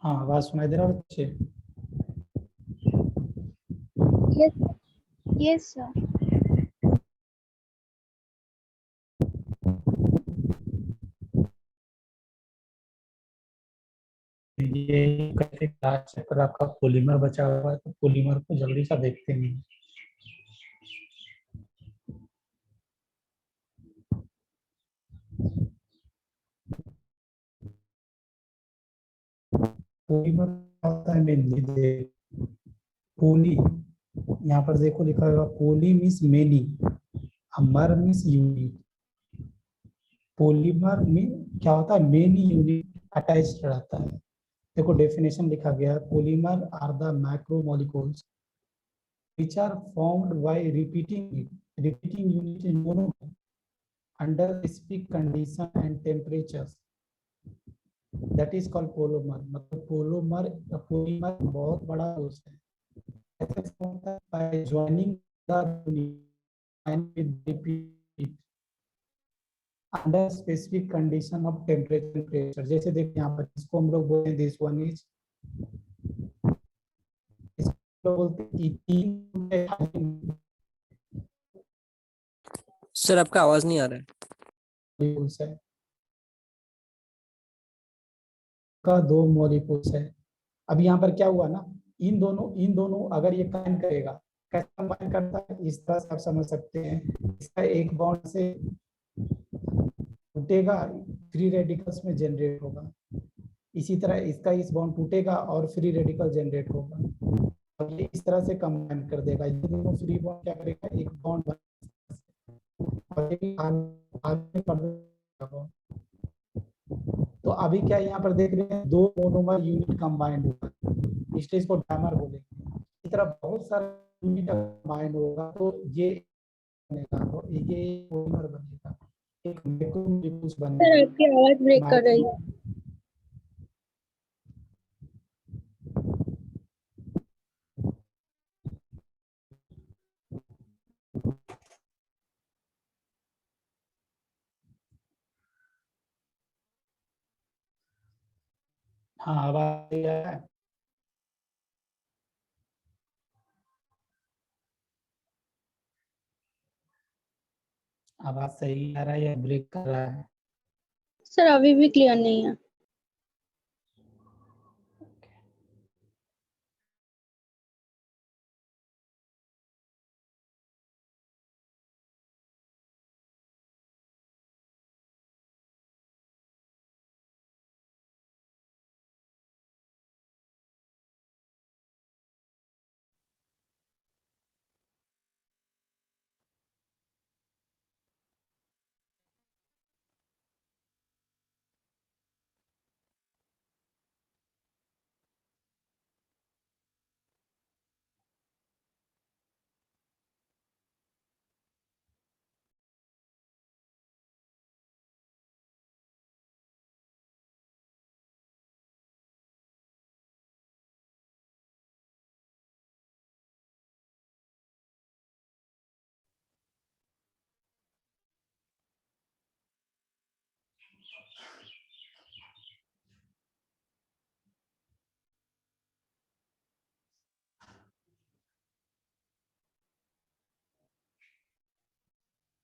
हाँ, आवाज सुनाई दे रहा है बच्चे? Yes, yes, sir. ये कैसे क्लास चैप्टर आपका पॉलीमर बचा हुआ है, तो पॉलीमर को जल्दी से देखते नहीं। पॉलीमर क्या होता है मेनली? पोली, यहाँ पर देखो लिखा हुआ पोली मीन्स मेनी, मर मीन्स यूनिट। पॉलीमर में क्या होता है, मेनी यूनिट अटैच्ड रहता है। देखो डेफिनेशन लिखा गया है, polymer are the macromolecules which are formed by repeating unit in monomer under specific condition and temperatures, that is called polymer। मतलब पॉलीमर बहुत बड़ा कोर्स है। ऐसे होता है by joining the unit and with repeat under specific condition of temperature and pressure। जैसे देखिए यहाँ पर इसको हम लोग बोलते हैं दिस वन इज, इसको बोलते हैं इथीन सर आपका आवाज नहीं आ रहा है। मॉलिक्यूल्स है, का दो मॉलिक्यूल्स है। अब यहाँ पर क्या हुआ ना, इन दोनों अगर ये कंबाइन करेगा, कैसे कंबाइन करता है इस तरह से आप समझ सकते हैं। इसका एक बॉन्ड से टूटेगा, फ्री रेडिकल्स में जनरेट होगा। इसी तरह इसका इस बॉन्ड टूटेगा और फ्री रेडिकल जनरेट होगा। अब ये इस तरह से कंबाइन कर देगा, ये दोनों फ्री बॉन्ड क्या करेगा, एक बॉन्ड और ये आगे बढ़ देगा। तो अभी क्या यहाँ पर देख रहे हैं, दो मोनोमर यूनिट कंबाइंड हुआ, इसलिए इसको डायमर बोलेंगे। इस तरह बहुत सारे यूनिट कंबाइंड होगा तो ये बनेगा, तो ये मोनोमर बनेगा, एक मैक्रोमोलिक्यूल्स सर बनेगा। आपकी आवाज ब्रेक कर रही है। हाँ, आवाज आ रहा है? आवाज सही आ रहा है या ब्रेक कर रहा है? सर अभी भी क्लियर नहीं है।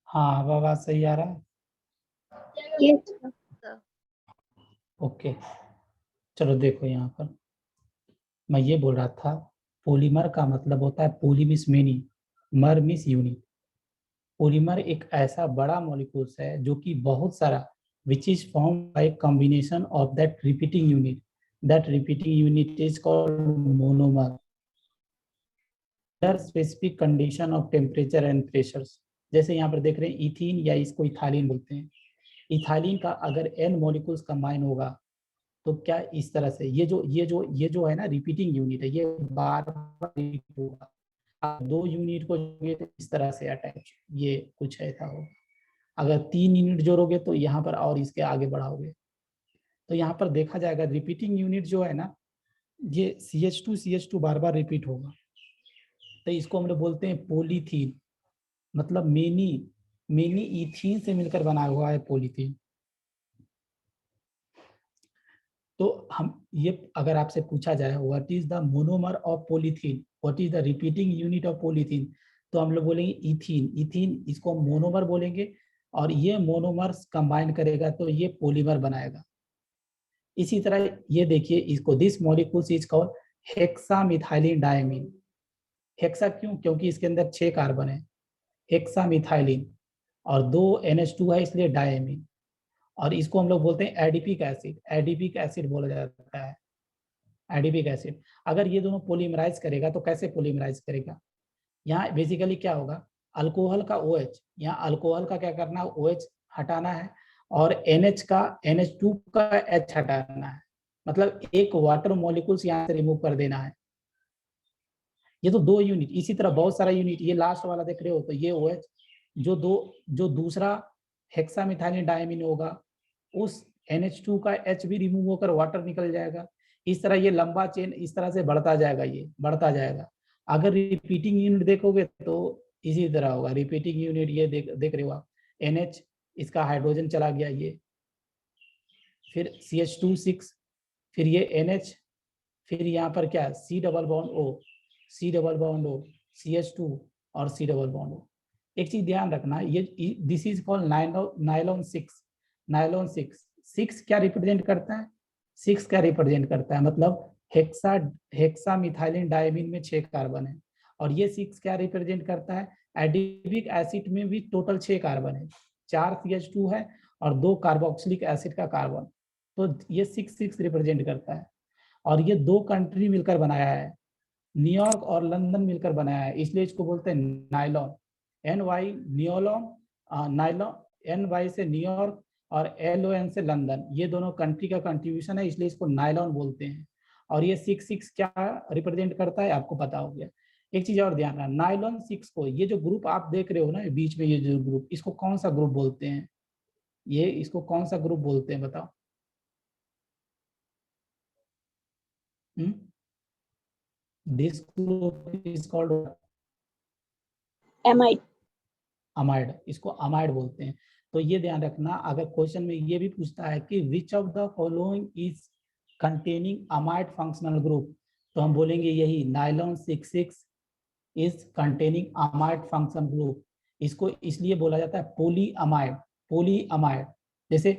हाँ, अब आवाज सही आ रहा है? Yes sir. ओके, चलो देखो यहाँ पर मैं ये बोल रहा था, पॉलीमर का मतलब होता है पोली मीन्स मेनी, मर मीन्स यूनिट। पॉलीमर एक ऐसा बड़ा मॉलिक्यूल्स है जो कि बहुत सारा which is form by combination of that repeating unit, that repeating unit is called monomer under specific condition of temperature and pressures. जैसे यहाँ पर देख रहे हैं इथीन, या इसको इथालीन बोलते हैं। इथालीन का अगर एन मॉलिक्यूल्स कंबाइन होगा तो क्या इस तरह से ये जो है ना रिपीटिंग यूनिट है, ये बार बार रिपीट होगा। आप दो यूनिट को जोड़ोगे तो इस तरह से अटैच, ये कुछ ऐसा होगा। अगर तीन यूनिट जोड़ोगे तो यहाँ पर और इसके आगे बढ़ाओगे तो यहाँ पर देखा जाएगा रिपीटिंग यूनिट जो है ना, ये CH2 बार बार रिपीट होगा, तो इसको हम लोग बोलते हैं पोलीथीन। मतलब मेनी मेनी इथीन से मिलकर बना हुआ है पोलीथीन। तो हम ये अगर आपसे पूछा जाए what is the monomer of polythene, what is the repeating unit of polythene, तो हम लोग बोलेंगे इथीन। इथीन इसको मोनोमर बोलेंगे और ये मोनोमर्स कंबाइन करेगा तो ये पॉलीमर बनाएगा। इसी तरह ये देखिए इसको, this molecules is called hexamethylene diamine. Hexa क्यों? क्योंकि इसके अंदर 6 कार्बन है, हेक्सामिथाइलिन, और 2 NH2 है इसलिए डायमीन। और इसको हम लोग बोलते हैं एडिपिक एसिड, एडिपिक एसिड बोला जाता है, एडिपिक एसिड। अगर ये दोनों पोलीमराइज करेगा तो कैसे पोलीमराइज करेगा? यहाँ बेसिकली क्या होगा, अल्कोहल का OH, यहाँ अल्कोहल का क्या करना है, OH हटाना है, और NH का NH2 का H हटाना है, मतलब एक वाटर मॉलिक्यूल्स यहाँ से रिमूव कर देना है। ये तो 2 यूनिट, इसी तरह बहुत सारा यूनिट, ये लास्ट वाला देख रहे हो तो ये OH, जो दूसरा हेक्सामिथाइलिन डायमीन होगा उस NH2 का H भी रिमूव होकर वाटर निकल जाएगा। इस तरह ये लंबा चेन इस तरह से बढ़ता जाएगा, ये बढ़ता जाएगा। अगर रिपीटिंग यूनिट देखोगे तो इसी तरह होगा। रिपीटिंग यूनिट ये देख रहे हो आप, NH, इसका हाइड्रोजन चला गया ये, फिर CH2 6, फिर ये NH, फिर यहाँ पर क्या C double bond O, C double bond O, CH2 और C डबल बॉन्ड O। एक चीज ध्यान रखना, ये this is called nylon 6। Nylon 6 क्या रिप्रेजेंट करता है? 6 क्या रिप्रेजेंट करता है, मतलब हेक्सामिथाइलिन डायमीन में 6 कार्बन है, और ये 6 क्या रिप्रेजेंट करता है? एडिपिक एसिड में भी टोटल 6 कार्बन है, 4 CH2 है और 2 कार्बोक्सिलिक एसिड का कार्बन, तो ये 6 रिप्रेजेंट करता है। और ये 2 कंट्री मिलकर बनाया है, न्यूयॉर्क और लंदन मिलकर बनाया है, इसलिए इसको बोलते हैं नाइलॉन, NY नियोलॉन, नाइलॉन, NY से न्यूयॉर्क और LON से लंदन, ये दोनों कंट्री का कंट्रीब्यूशन है, इसलिए इसको नाइलॉन बोलते हैं। और ये 6 क्या रिप्रेजेंट करता है आपको पता हो गया। एक चीज और ध्यान रखना, नाइलॉन 6 को, ये जो ग्रुप आप देख रहे हो ना बीच में, ये जो ग्रुप, इसको कौन सा ग्रुप बोलते हैं? ये इसको कौन सा ग्रुप बोलते हैं बताओ? This group is called amide. Amide, इसको अमाइड बोलते हैं। तो ये ध्यान रखना, अगर क्वेश्चन में ये भी पूछता है कि which of the following is containing amide functional group, तो हम बोलेंगे यही nylon 6 is containing amide functional group. इसको इसलिए बोला जाता है पोली अमाइड, पोली अमाइड। जैसे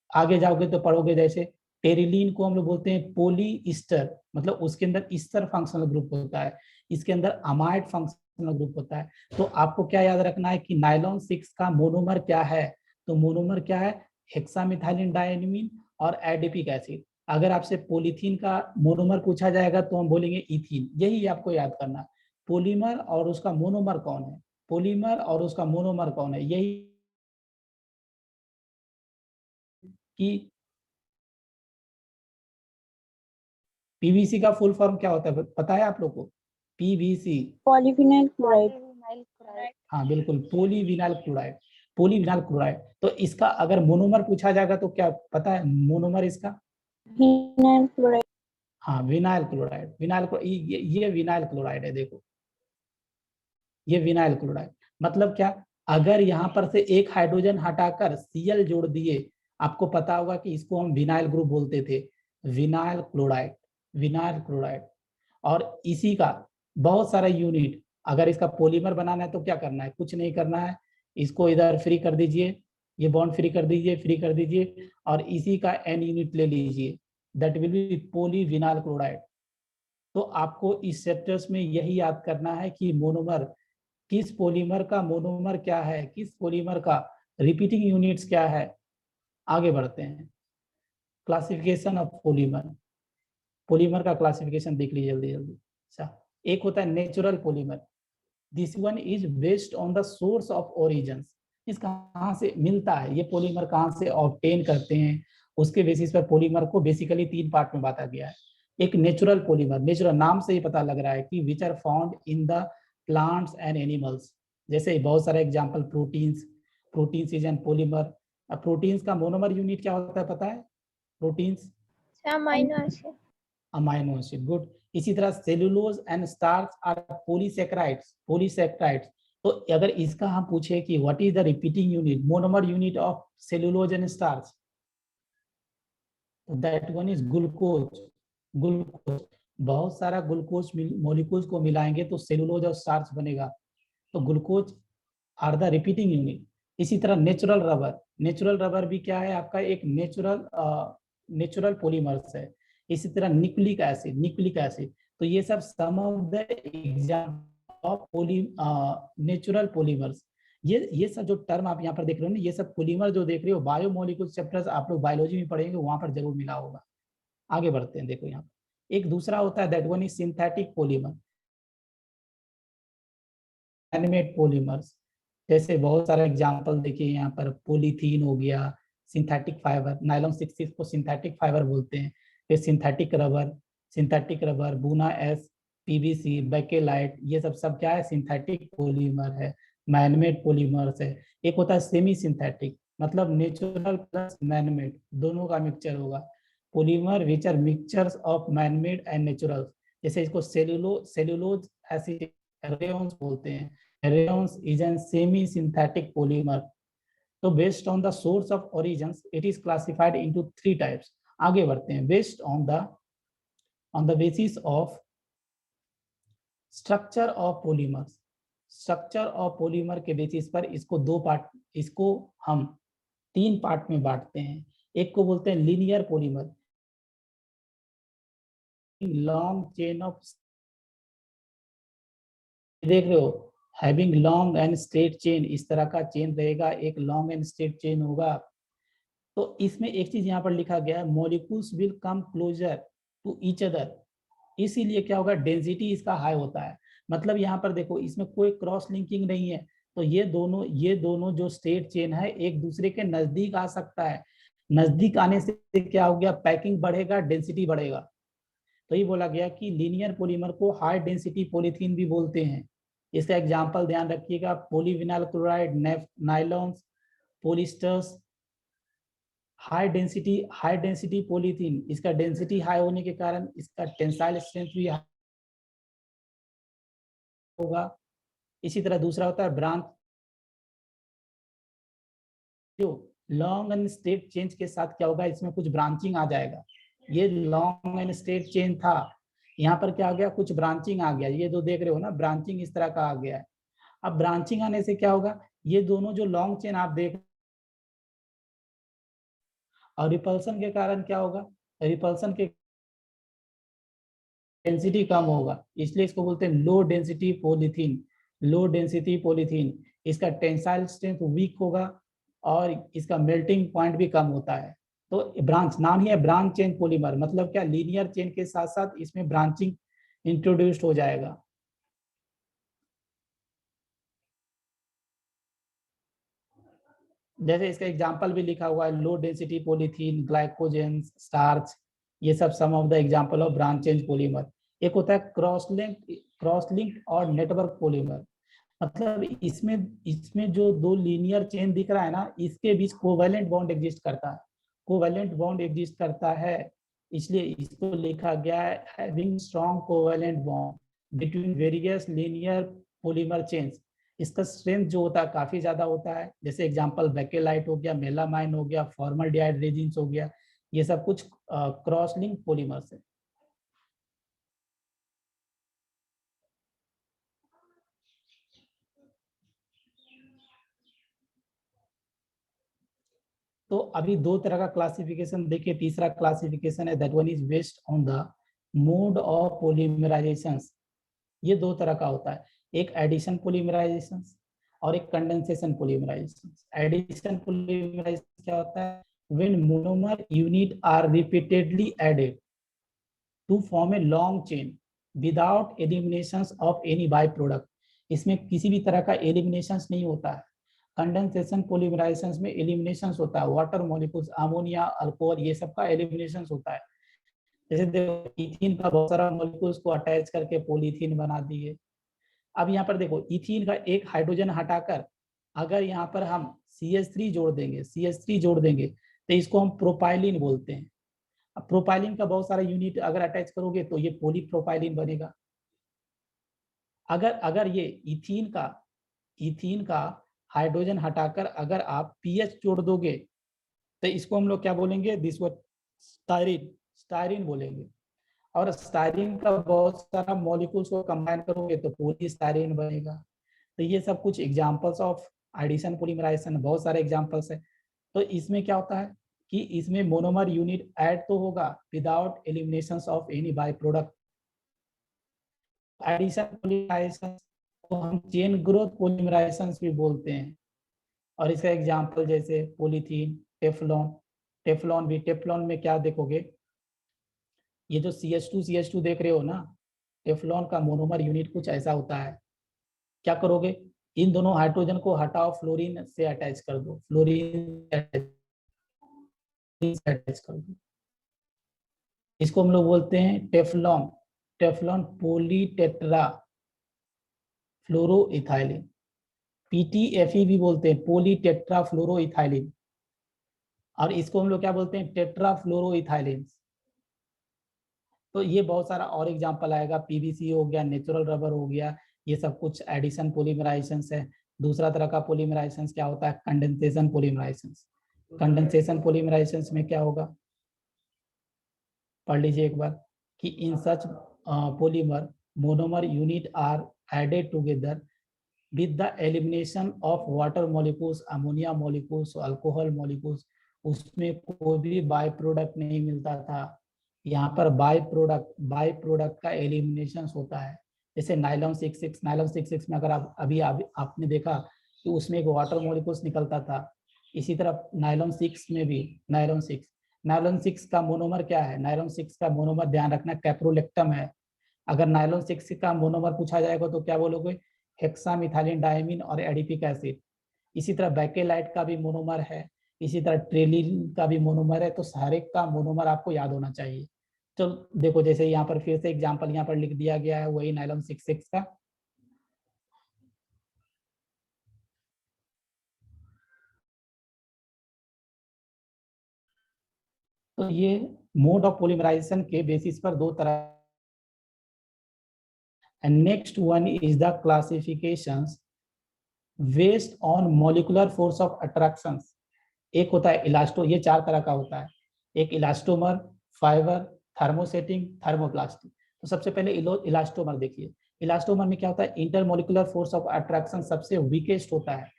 आगे जाओगे तो पढ़ोगे, जैसे टेरिलीन को हम लोग बोलते हैं पोली ईस्टर, मतलब उसके अंदर ईस्टर फंक्शनल ग्रुप होता है, इसके अंदर अमाइड फंक्शनल ग्रुप होता है। तो आपको क्या याद रखना है कि नाइलॉन 6 का मोनोमर क्या है? तो मोनोमर क्या है? हेक्सामिथाइलिन डायमीन और एडिपिक एसिड। अगर आपसे पॉलीथीन का मोनोमर पूछा जाएगा तो हम बोलेंगे इथीन, यही आपको याद करना है। पॉलीमर और उसका मोनोमर कौन है, पॉलीमर और उसका मोनोमर कौन है, यही कि PVC का फुल फॉर्म क्या होता है पता है आप लोग को? PVC, polyvinyl chloride. हाँ बिल्कुल, पोलीविनाइल क्लोराइड, पोलीविनाइल क्लोराइड। तो इसका अगर मोनोमर पूछा जाएगा तो क्या पता है मोनोमर इसका? Vinyl chloride. हाँ विनाइल क्लोराइड, ये विनाइल क्लोराइड है, देखो ये विनाइल क्लोराइड। मतलब क्या, अगर यहाँ पर से एक हाइड्रोजन हटाकर Cl जोड़ दिए, आपको पता होगा कि इसको हम विनाइल ग्रुप बोलते थे, विनाइल क्लोराइड, विनाइल क्लोराइड। और इसी का बहुत सारा यूनिट, अगर इसका पॉलीमर बनाना है तो क्या करना है? कुछ नहीं करना है, इसको इधर फ्री कर दीजिए, ये बॉन्ड फ्री कर दीजिए, फ्री कर दीजिए, और इसी का N यूनिट ले लीजिए, that will be polyvinyl chloride. तो आपको इस चैप्टर्स में यही याद करना है कि मोनोमर, किस पॉलीमर का मोनोमर क्या है, किस पॉलीमर का रिपीटिंग यूनिट्स क्या है। आगे बढ़ते हैं, क्लासिफिकेशन ऑफ पॉलीमर। पॉलीमर का क्लासिफिकेशन देख लीजिए जल्दी जल्दी। अच्छा, एक होता है natural polymer, this one is based on the source of origin. इस कहाँ से मिलता है, ये पॉलीमर कहाँ से ऑब्टेन करते हैं, उसके बेसिस पर पॉलीमर को बेसिकली 3 पार्ट में बांटा गया है। एक नेचुरल पॉलीमर, नेचुरल नाम से ही पता लग रहा है कि which are found in the plants and animals. जैसे बहुत सारे example, proteins, proteins is an polymer. Proteins का मोनोमर यूनिट क्या होता है पता है? Proteins amino acid. Amino acid, good. इसी तरह cellulose and starch are polysaccharides, polysaccharides. तो अगर इसका हम पूछे कि what is the repeating unit, monomer unit of cellulose and starch, that one is glucose. Glucose, बहुत सारा ग्लूकोज मॉलिक्यूल्स को मिलाएंगे तो सेलुलोज और स्टार्च बनेगा, तो glucose are the repeating unit. इसी तरह नेचुरल रबर, नेचुरल रबर भी क्या है आपका, एक नेचुरल पॉलीमर्स है। इसी तरह न्यूक्लिक एसिड, न्यूक्लिक एसिड, तो ये सब some of the example of natural polymers. ये सब जो टर्म आप यहाँ पर देख रहे हो ना, ये सब पॉलीमर जो देख रहे हो, बायोमोलिक्यूल चैप्टर्स आप लोग बायोलॉजी में पढ़ेंगे, वहां पर जरूर मिला होगा। आगे बढ़ते हैं, देखो यहाँ पर एक दूसरा होता है, that one is synthetic polymer, manmade polymers. जैसे बहुत सारे एग्जांपल देखिए यहाँ पर, पॉलीथीन हो गया, सिंथेटिक फाइबर, नायलॉन 66 को सिंथेटिक फाइबर बोलते हैं। फिर synthetic rubber, buna S, PVC, bakelite, ये सब क्या है, सिंथेटिक पॉलीमर है, मैनमेड पॉलीमर्स है। एक होता है सेमी सिंथेटिक, मतलब नेचुरल प्लस मैनमेड दोनों का मिक्सचर होगा। Polymer which are mixtures of man made and natural, जैसे इसको सेलुलोज एसिड रेयॉन्स बोलते हैं। Rayon is a semi-synthetic polymer. So based on the source of origins, it is classified into 3 types. आगे बढ़ते हैं, based on the basis of structure of polymers. Structure of polymer के basis पर इसको हम 3 part में बांटते हैं। एक को बोलते हैं linear polymer, long chain of, देख रहे हो, having long and straight chain, इस तरह का चेन रहेगा, एक लॉन्ग एंड स्ट्रेट चेन होगा। तो इसमें एक चीज यहाँ पर लिखा गया है, molecules will come closer to each other, इसीलिए क्या होगा, डेंसिटी इसका हाई होता है। मतलब यहाँ पर देखो, इसमें कोई क्रॉस लिंकिंग नहीं है, तो ये दोनों जो स्ट्रेट चेन है एक दूसरे के नजदीक आ सकता है। नजदीक आने से क्या हो गया, पैकिंग बढ़ेगा, डेंसिटी बढ़ेगा। तो ये बोला गया कि लीनियर पॉलीमर को हाई डेंसिटी पॉलीथीन भी बोलते हैं। इसका एग्जाम्पल ध्यान रखिएगा, polyvinyl chloride, nylons, polyesters. High density polythene, इसका डेंसिटी हाई होने के कारण इसका टेंसाइल स्ट्रेंथ भी होगा। इसी तरह दूसरा होता है ब्रांच, जो लॉन्ग एंड स्ट्रेट चेन के साथ क्या होगा, इसमें कुछ ब्रांचिंग आ जाएगा। ये लॉन्ग एंड स्ट्रेट चेन था, यहाँ पर क्या आ गया, कुछ ब्रांचिंग आ गया। ये जो देख रहे हो ना, ब्रांचिंग इस तरह का आ गया है। अब ब्रांचिंग आने से क्या होगा, ये दोनों जो लॉन्ग चेन आप देख, और रिपल्सन के कारण क्या होगा, रिपल्सन के डेंसिटी कम होगा, इसलिए इसको बोलते हैं लो डेंसिटी पॉलीथीन। लो डेंसिटी पॉलीथीन, इसका टेंसाइल स्ट्रेंथ वीक होगा और इसका मेल्टिंग पॉइंट भी कम होता है। तो ब्रांच, नाम ही है ब्रांच चेन पॉलीमर, मतलब क्या, लीनियर चेन के साथ साथ इसमें ब्रांचिंग इंट्रोड्यूस्ड हो जाएगा। जैसे इसका एग्जांपल भी लिखा हुआ है, low density polythene, glycogen, starch, ये सब some of the example of branch chain polymer. एक होता है क्रॉस लिंक और नेटवर्क पॉलीमर, मतलब इसमें जो दो लीनियर चेन दिख रहा है ना, इसके बीच कोवेलेंट बॉन्ड एग्जिस्ट करता है, कोवेलेंट बॉन्ड एग्जिस्ट करता है, इसलिए इसको लिखा गया है having strong covalent bond between various linear polymer chains. इसका स्ट्रेंथ जो होता है काफी ज्यादा होता है। जैसे एग्जांपल बेकेलाइट हो गया, मेलामाइन हो गया, फॉर्मल्डिहाइड रेजिन्स हो गया, ये सब कुछ क्रॉस लिंक पॉलीमर्स है। तो अभी 2 तरह का क्लासिफिकेशन देखिए। तीसरा क्लासिफिकेशन है, that one is based on the mode of polymerization. ये 2 तरह का होता है, एक एडिशन पॉलीमराइजेशन और एक कंडेंसेशन पॉलीमराइजेशन। एडिशन पॉलीमराइजेशन क्या होता है, when monomer unit are repeatedly added to form a long chain without elimination of any by product. इसमें किसी भी तरह का एलिमिनेशन नहीं होता है। कंडेंसेशन पॉलीमराइजेशन में एलिमिनेशन होता है, वाटर मॉलिक्यूल्स, अमोनिया, अल्कोहल, ये सब का एलिमिनेशन होता है। जैसे देखो, इथीन का बहुत सारा मॉलिक्यूल्स को अटैच करके पॉलीथीन बना दिए। अब यहाँ पर देखो, इथीन का एक हाइड्रोजन हटाकर अगर यहाँ पर हम CH3 जोड़ देंगे तो इसको हम प्रोपाइलिन बोलते हैं। अब प्रोपाइलिन का बहुत सारा यूनिट अगर अटैच करोगे तो ये पॉलीप्रोपाइलिन बनेगा। अगर ये इथीन का हाइड्रोजन हटाकर अगर आप PH जोड़ दोगे तो इसको हम लोग क्या बोलेंगे, दिस स्टायरीन, स्टायरीन बोलेंगे। और स्टायरीन का बहुत सारा मॉलिक्यूल्स को कंबाइन करोगे तो पॉलीस्टायरीन बनेगा। तो ये सब कुछ एग्जांपल्स ऑफ एडिशन पॉलीमराइजेशन, बहुत सारे एग्जांपल्स है। तो इसमें क्या होता है कि इसमें मोनोमर यूनिट ऐड तो होगा without elimination of any by product. Addition polymerization को हम चेन ग्रोथ पॉलीमराइजेशन भी बोलते हैं। और इसका एग्जांपल जैसे पॉलीथीन, टेफ्लॉन। टेफ्लॉन भी, टेफ्लॉन में क्या देखोगे, ये जो CH2 देख रहे हो ना, टेफ्लॉन का मोनोमर यूनिट कुछ ऐसा होता है। क्या करोगे, इन दोनों हाइड्रोजन को हटाओ, फ्लोरीन से अटैच कर दो, फ्लोरीन से अटैच कर दो। इसको हम लोग बोलते हैं टेफ्लॉन, टेफ्लॉन पॉलीटेट्रा फ्लोरोइथाइलिन, PTFE भी बोलते हैं, पॉलीटेट्रा फ्लोरोइथाइलिन। और इसको हम लोग क्या बोलते हैं, टेट्रा फ्लोरोइथाइलिन। तो ये बहुत सारा और एग्जांपल आएगा, PVC हो गया, नेचुरल रबर हो गया, ये सब कुछ एडिशन पॉलीमराइजेशन है। दूसरा तरह का पॉलीमराइजेशन क्या होता है, कंडेंसेशन पॉलीमराइजेशन। कंडेंसेशन पॉलीमराइजेशन में क्या होगा, पढ़ लीजिए एक बार, कि in such polymer monomer unit are added together with the elimination of water molecules, ammonia molecules, alcohol molecules। उसमें कोई भी बाय प्रोडक्ट नहीं मिलता था। यहाँ पर बाय प्रोडक्ट का एलिमिनेशन होता है। जैसे नाइलॉन 66 में अगर आपने देखा कि उसमें एक वाटर मॉलिक्यूल्स निकलता था। इसी तरह नाइलॉन 6 में भी, नाइलॉन 6 का मोनोमर क्या है, नाइलॉन 6 का मोनोमर ध्यान रखना कैप्रोलेक्टम है। अगर नाइलॉन 6 का मोनोमर पूछा जाएगा तो क्या बोलोगे, हेक्सामिथाइलिन डायमीन और एडिपिक एसिड। इसी तरह बैकेलाइट का भी मोनोमर है, इसी तरह ट्रेलिन का भी मोनोमर है। तो सारे का मोनोमर आपको याद होना चाहिए। तो देखो जैसे यहाँ पर फिर से एग्जांपल यहाँ पर लिख दिया गया है, वही नाइलॉन 66 का। तो ये मोड ऑफ पॉलीमराइजेशन के बेसिस पर दो तरह। And next one is the classifications based on molecular force of attraction. एक होता है इलास्टो, ये 4 तरह का होता है। एक इलास्टोमर, फाइबर, थर्मोसेटिंग, थर्मोप्लास्टिक। तो सबसे पहले इलास्टोमर देखिए। इलास्टोमर में क्या होता है, इंटरमोलिकुलर फोर्स ऑफ अट्रैक्शन सबसे वीकेस्ट होता है।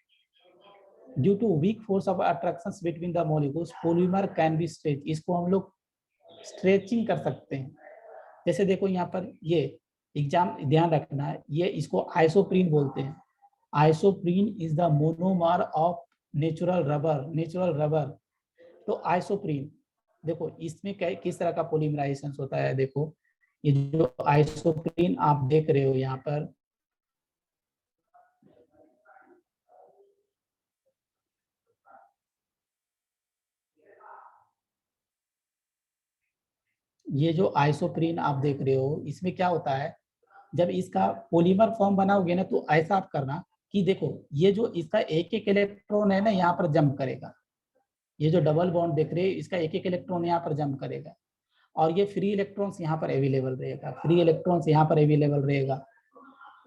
Due to weak force of attraction between the molecules polymer can be stretch. इसको हम लोग स्ट्रेचिंग कर सकते हैं। जैसे देखो यहाँ पर ये एग्जाम ध्यान रखना है, ये इसको आइसोप्रीन बोलते हैं। Isoprene is the monomer of natural rubber. तो आइसोप्रीन देखो इसमें किस तरह का पॉलीमराइजेशन होता है। देखो ये जो आइसोप्रीन आप देख रहे हो यहाँ पर, ये जो आइसोप्रीन आप देख रहे हो, इसमें क्या होता है, जब इसका पॉलीमर फॉर्म बनाओगे ना तो ऐसा आप करना कि देखो ये जो इसका एक एक इलेक्ट्रॉन है ना यहाँ पर जंप करेगा। ये जो डबल बॉन्ड देख रहे हैं इसका एक एक इलेक्ट्रॉन यहाँ पर जंप करेगा और ये फ्री इलेक्ट्रॉन्स यहाँ पर अवेलेबल रहेगा, फ्री इलेक्ट्रॉन्स यहाँ पर अवेलेबल रहेगा।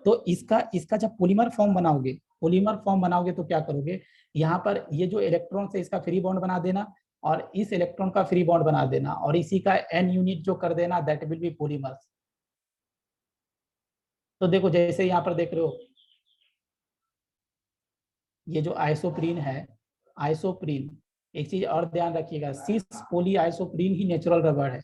तो इसका जब पॉलीमर फॉर्म बनाओगे तो क्या करोगे, यहाँ पर ये जो इलेक्ट्रॉन है इसका फ्री बॉन्ड बना देना और इस इलेक्ट्रॉन का फ्री बॉन्ड बना देना और इसी का n यूनिट जो कर देना, दैट विल बी पॉलीमर्स। तो देखो जैसे यहाँ पर देख रहे हो, ये जो आइसोप्रीन है, आइसोप्रीन, एक चीज और ध्यान रखिएगा, सिस पोली आइसोप्रीन ही नेचुरल रबर है।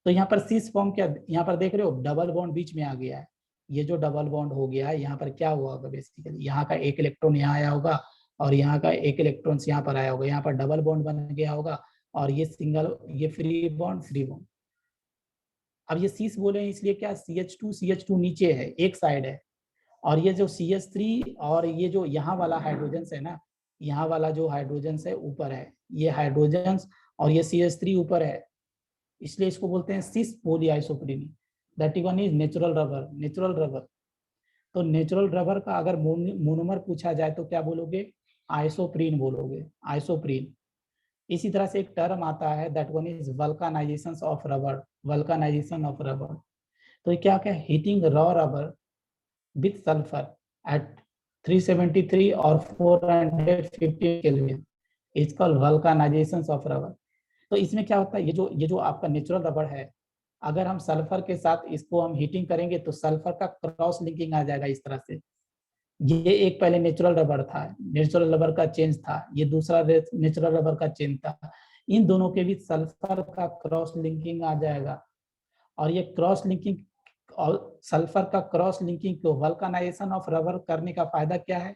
तो यहाँ पर सिस फॉर्म क्या, यहाँ पर देख रहे हो डबल बॉन्ड बीच में आ गया है। ये जो डबल बॉन्ड हो गया है यहाँ पर क्या हुआ होगा, बेसिकली यहाँ का एक इलेक्ट्रॉन यहाँ आया होगा और यहाँ का एक इलेक्ट्रॉन यहाँ पर आया होगा, यहाँ पर डबल बॉन्ड बन गया होगा और ये सिंगल, ये फ्री बॉन्ड। अब ये सिस बोले इसलिए क्या, CH2 नीचे है, एक साइड है, और ये जो CH3 और ये जो यहाँ वाला हाइड्रोजन है ना, यहाँ वाला जो हाइड्रोजन है ऊपर है, ये हाइड्रोजन और ये CH3 ऊपर है, इसलिए इसको बोलते हैं cis poly isoprene. That one is natural rubber. तो नेचुरल रबर का अगर मोनोमर पूछा जाए तो क्या बोलोगे, आइसोप्रीन बोलोगे, आइसोप्रीन। इसी तरह से एक टर्म आता है, that one is vulcanization of rubber. तो क्या क्या, heating raw rubber with sulfur at 373 or 450 Kelvin is called vulcanization of rubber। तो इसमें क्या होता है, ये जो आपका नेचुरल रबड़ है, अगर हम सल्फर के साथ इसको हम हीटिंग करेंगे तो सल्फर का क्रॉस लिंकिंग आ जाएगा इस तरह से। ये एक पहले नेचुरल रबर था, नेचुरल रबर का चेंज था, ये दूसरा नेचुरल रबर का चेंज था। इन दोनों के बीच सल्फर का क्रॉस लिंकिंग आ जाएगा। और ये क्रॉस लिंकिंग और सल्फर का क्रॉस लिंकिंग को वल्कनाइजेशन ऑफ रबर करने का फायदा क्या है?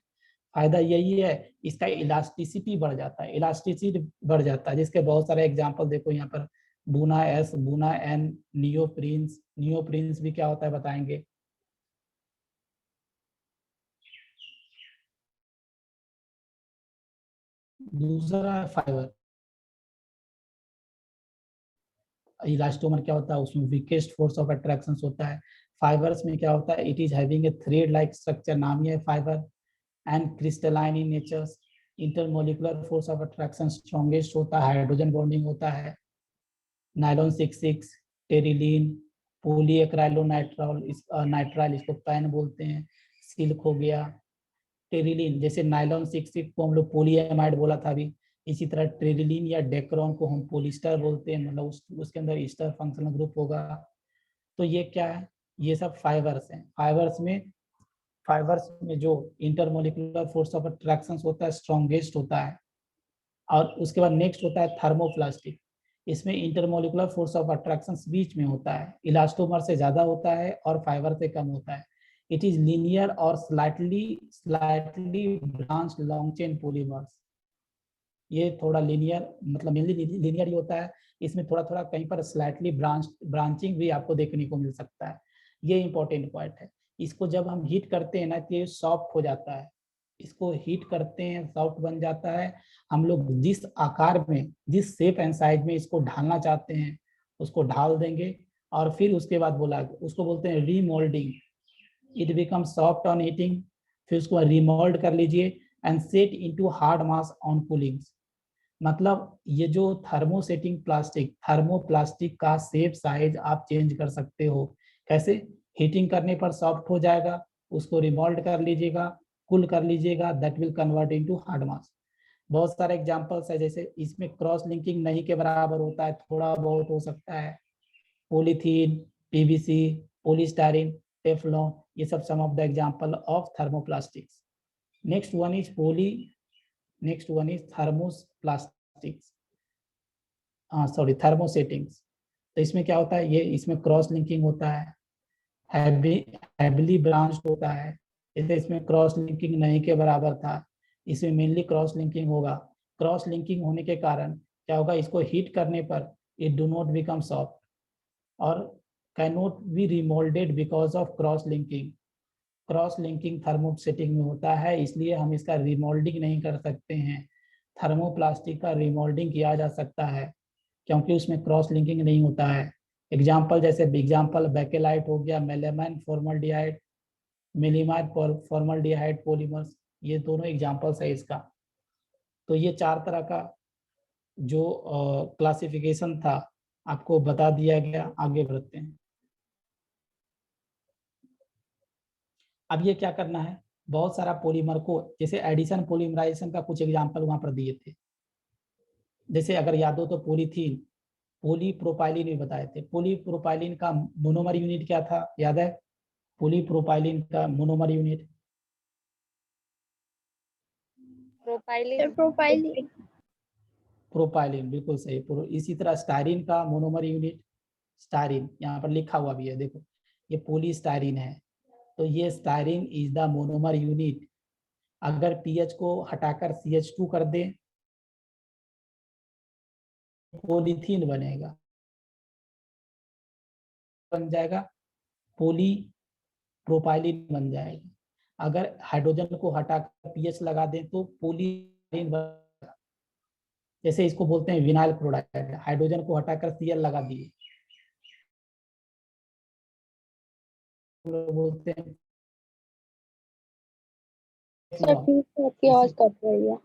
फायदा यही है, इसका इलास्टिसिटी बढ़ जाता है, इलास्टिसिटी बढ़ जाता है, जिसके बहुत सारे एग्जांपल देखो यहाँ पर। बुना एस, बुना एन, नियोप्रिंस। नियोप्रिंस भी क्या होता है बताएंगे। दूसरा है फाइबर। इलास्टोमर क्या होता है, उसमें वीकेस्ट फोर्स ऑफ अट्रैक्शन होता है। फाइबर्स में क्या होता है, it is having a thread like structure, नाम ही है fibre, and crystalline in nature. Intermolecular force of attraction strongest होता है, हाइड्रोजन बॉन्डिंग होता है। नायलॉन 66, टेरिलीन, पॉलीएक्राइलोनाइट्रॉल, नाइट्राइल इसको पैन बोलते हैं। सिल्क हो गया, टेरिलीन, जैसे नायलॉन 66 को हम लोग पोलीएमाइड बोला था अभी, इसी तरह टेरिलीन या डेक्रोन को हम पोलिस्टर बोलते हैं, मतलब उसके अंदर ईस्टर फंक्शनल ग्रुप होगा। तो ये क्या है, ये सब फाइबर्स हैं। फाइबर्स में जो इंटरमोलिकुलर फोर्स ऑफ अट्रैक्शन होता है स्ट्रॉन्गेस्ट होता है। और उसके बाद नेक्स्ट होता है थर्मोप्लास्टिक। इसमें इंटरमोलिकुलर फोर्स ऑफ अट्रैक्शन बीच में होता है, इलास्टोमर से ज्यादा होता है और फाइबर से कम होता है। इट इज लीनियर और slightly branch long chain polymers. ये थोड़ा लीनियर, मतलब मेनली लीनियर ही होता है। इसमें थोड़ा थोड़ा कहीं पर स्लाइटली ब्रांचिंग भी आपको देखने को मिल सकता है। ये इंपॉर्टेंट पॉइंट है। इसको जब हम हीट करते हैं ना तो ये सॉफ्ट हो जाता है। इसको हीट करते हैं, सॉफ्ट बन जाता है। हम लोग जिस आकार में, जिस शेप एंड साइज में इसको ढालना चाहते हैं उसको ढाल देंगे। और फिर उसके बाद बोला, उसको बोलते हैं remoulding. It become soft on heating. फिर उसको रिमोल्ड कर लीजिए and set into hard mass on cooling. मतलब ये जो थर्मोप्लास्टिक का शेप साइज आप चेंज कर सकते हो। कैसे? हीटिंग करने पर सॉफ्ट हो जाएगा, उसको रिमोल्ड कर लीजिएगा, कूल कर लीजिएगा, that will convert into hard mass. बहुत सारे एग्जांपल्स है, जैसे इसमें क्रॉस लिंकिंग नहीं के बराबर होता है, थोड़ा बहुत हो सकता है। पॉलीथीन, पीवीसी, पॉलीस्टाइरीन, टेफ्लॉन, ये सब some of the example of thermoplastics. Next one is thermoplastics, sorry thermosettings. तो इसमें क्या होता है, ये इसमें क्रॉस लिंकिंग होता है, हैवीली ब्रांच्ड होता है। जैसे इसमें क्रॉस लिंकिंग नहीं के बराबर था, इसमें मेनली क्रॉस लिंकिंग होगा। क्रॉस लिंकिंग होने के कारण क्या होगा, इसको हीट करने पर it do not become soft और can not be remoulded because of cross linking. Cross linking thermosetting में होता है, इसलिए हम इसका रिमोल्डिंग नहीं कर सकते हैं। थर्मोप्लास्टिक का रिमोल्डिंग किया जा सकता है क्योंकि उसमें क्रॉस लिंकिंग नहीं होता है। एग्जाम्पल बेकेलाइट हो गया, मेलेमाइन फॉर्मल्डिहाइड, मेलिमाइड फॉर्मल्डिहाइड पॉलीमर्स, ये दोनों एग्जाम्पल्स है इसका। तो ये चार तरह का जो क्लासिफिकेशन था आपको बता दिया गया। आगे बढ़ते हैं। अब ये क्या करना है, बहुत सारा पॉलीमर को, जैसे एडिशन पॉलीमराइजेशन का कुछ एग्जाम्पल वहां पर दिए थे। जैसे अगर याद हो तो पॉलीथीन, पॉलीप्रोपाइलिन भी बताए थे। पॉलीप्रोपाइलिन का मोनोमर यूनिट क्या था, याद है? पॉलीप्रोपाइलिन का monomer unit sir profile. Propylene, बिल्कुल सही। इसी तरह स्टायरीन का मोनोमर यूनिट स्टायरीन, यहाँ पर लिखा हुआ भी है देखो, ये पॉलीस्टायरीन है। तो ये styrene is the monomer unit. अगर पीएच को हटाकर CH2 कर दें, पॉलीथीन बनेगा, बन जाएगा पोली प्रोपाइलिन बन जाएगा। अगर हाइड्रोजन को हटाकर पीएच लगा दें तो पोलीन, जैसे इसको बोलते हैं विनाइल क्लोराइड, हाइड्रोजन को हटाकर Cl लगा दिए, बोलते हैं सर ठीक है, आपकी आवाज कट रही है।